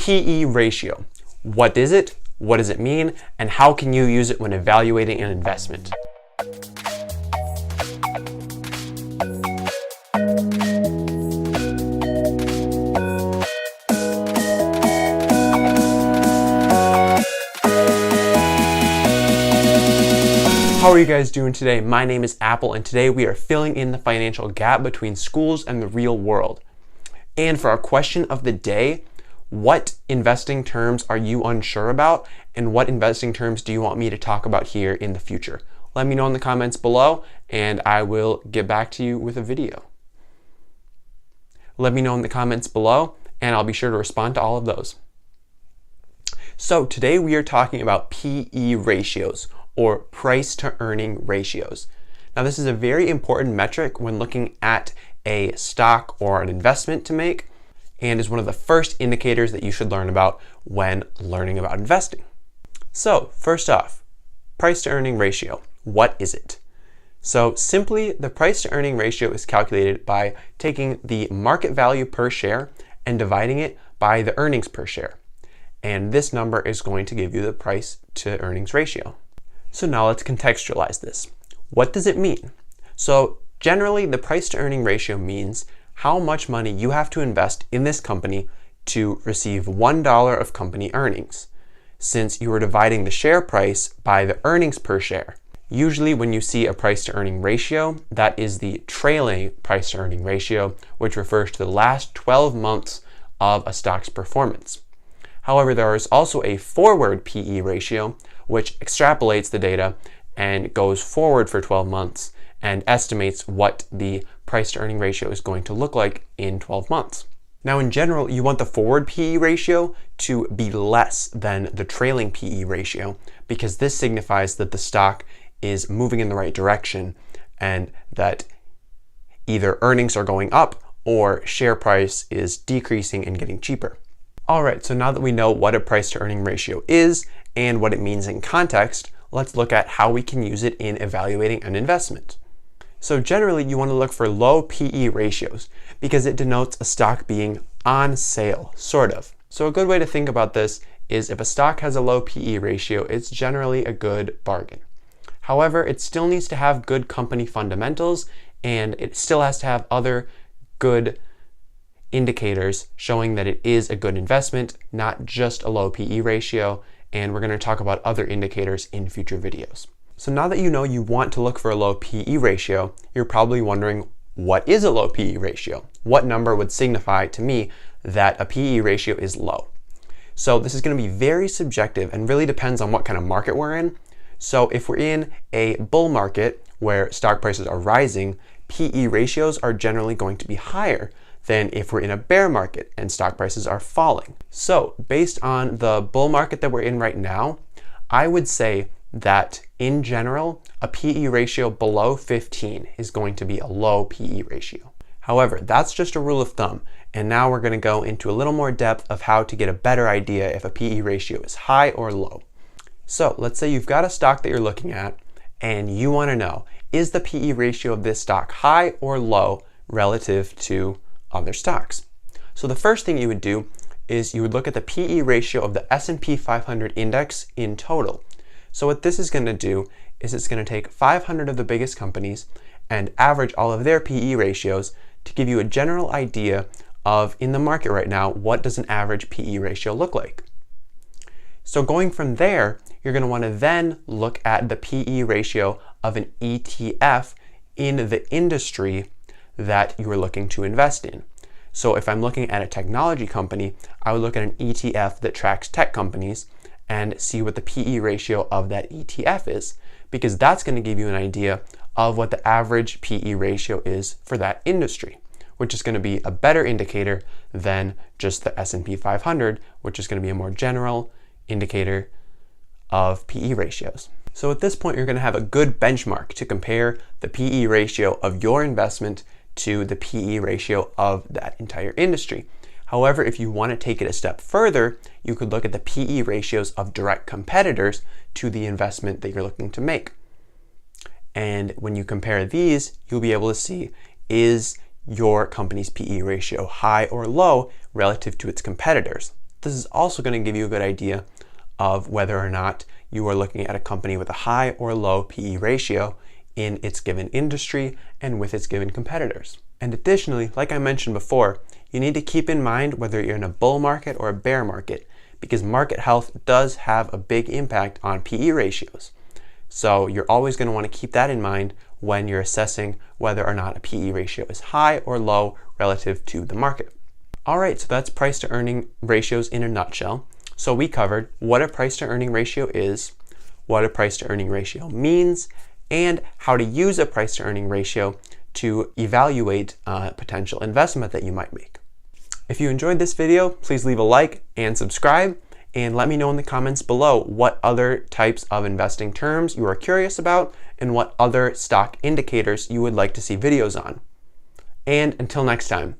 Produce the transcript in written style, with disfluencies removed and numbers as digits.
PE ratio. What is it? What does it mean? And how can you use it when evaluating an investment? How are you guys doing today? My name is Apple, and today we are filling in the financial gap between schools and the real world. And for our question of the day, what investing terms are you unsure about, and what investing terms do you want me to talk about here in the future? Let me know in the comments below, and I will get back to you with a video. Let me know in the comments below, and I'll be sure to respond to all of those. So today we are talking about PE ratios, or price to earning ratios. Now this is a very important metric when looking at a stock or an investment to make, and is one of the first indicators that you should learn about when learning about investing. So first off, price to earning ratio. What is it? So simply, the price to earning ratio is calculated by taking the market value per share and dividing it by the earnings per share. And this number is going to give you the price to earnings ratio. So now let's contextualize this. What does it mean? So generally, the price to earning ratio means how much money you have to invest in this company to receive $1 of company earnings, since you are dividing the share price by the earnings per share. Usually when you see a price to earning ratio, that is the trailing price to earning ratio, which refers to the last 12 months of a stock's performance. However, there is also a forward PE ratio, which extrapolates the data and goes forward for 12 months and estimates what the price to earning ratio is going to look like in 12 months. Now, in general, you want the forward PE ratio to be less than the trailing PE ratio, because this signifies that the stock is moving in the right direction and that either earnings are going up or share price is decreasing and getting cheaper. All right, so now that we know what a price to earning ratio is and what it means in context, let's look at how we can use it in evaluating an investment. So generally, you want to look for low PE ratios because it denotes a stock being on sale, sort of. So a good way to think about this is if a stock has a low PE ratio, it's generally a good bargain. However, it still needs to have good company fundamentals, and it still has to have other good indicators showing that it is a good investment, not just a low PE ratio, and we're going to talk about other indicators in future videos. So now that you know you want to look for a low PE ratio, you're probably wondering, what is a low PE ratio? What number would signify to me that a PE ratio is low? So this is going to be very subjective and really depends on what kind of market we're in. So if we're in a bull market where stock prices are rising, PE ratios are generally going to be higher than if we're in a bear market and stock prices are falling. So based on the bull market that we're in right now, I would say that in general, a PE ratio below 15 is going to be a low PE ratio. However, that's just a rule of thumb. And now we're going to go into a little more depth of how to get a better idea if a PE ratio is high or low. So let's say you've got a stock that you're looking at and you want to know, is the PE ratio of this stock high or low relative to other stocks? So the first thing you would do is you would look at the PE ratio of the S&P 500 index in total. So what this is going to do is it's going to take 500 of the biggest companies and average all of their PE ratios to give you a general idea of, in the market right now, what does an average PE ratio look like. So going from there, you're going to want to then look at the PE ratio of an ETF in the industry that you are looking to invest in. So if I'm looking at a technology company, I would look at an ETF that tracks tech companies and see what the PE ratio of that ETF is, because that's going to give you an idea of what the average PE ratio is for that industry, which is going to be a better indicator than just the S&P 500, which is going to be a more general indicator of PE ratios. So at this point, you're going to have a good benchmark to compare the PE ratio of your investment to the PE ratio of that entire industry. However, if you want to take it a step further, you could look at the PE ratios of direct competitors to the investment that you're looking to make. And when you compare these, you'll be able to see, is your company's PE ratio high or low relative to its competitors? This is also going to give you a good idea of whether or not you are looking at a company with a high or low PE ratio in its given industry and with its given competitors. And additionally, like I mentioned before, you need to keep in mind whether you're in a bull market or a bear market, because market health does have a big impact on PE ratios. So you're always going to want to keep that in mind when you're assessing whether or not a PE ratio is high or low relative to the market. All right, so that's price to earning ratios in a nutshell. So we covered what a price to earning ratio is, what a price to earning ratio means, and how to use a price to earning ratio to evaluate a potential investment that you might make. If you enjoyed this video, please leave a like and subscribe, and let me know in the comments below what other types of investing terms you are curious about and what other stock indicators you would like to see videos on. And until next time,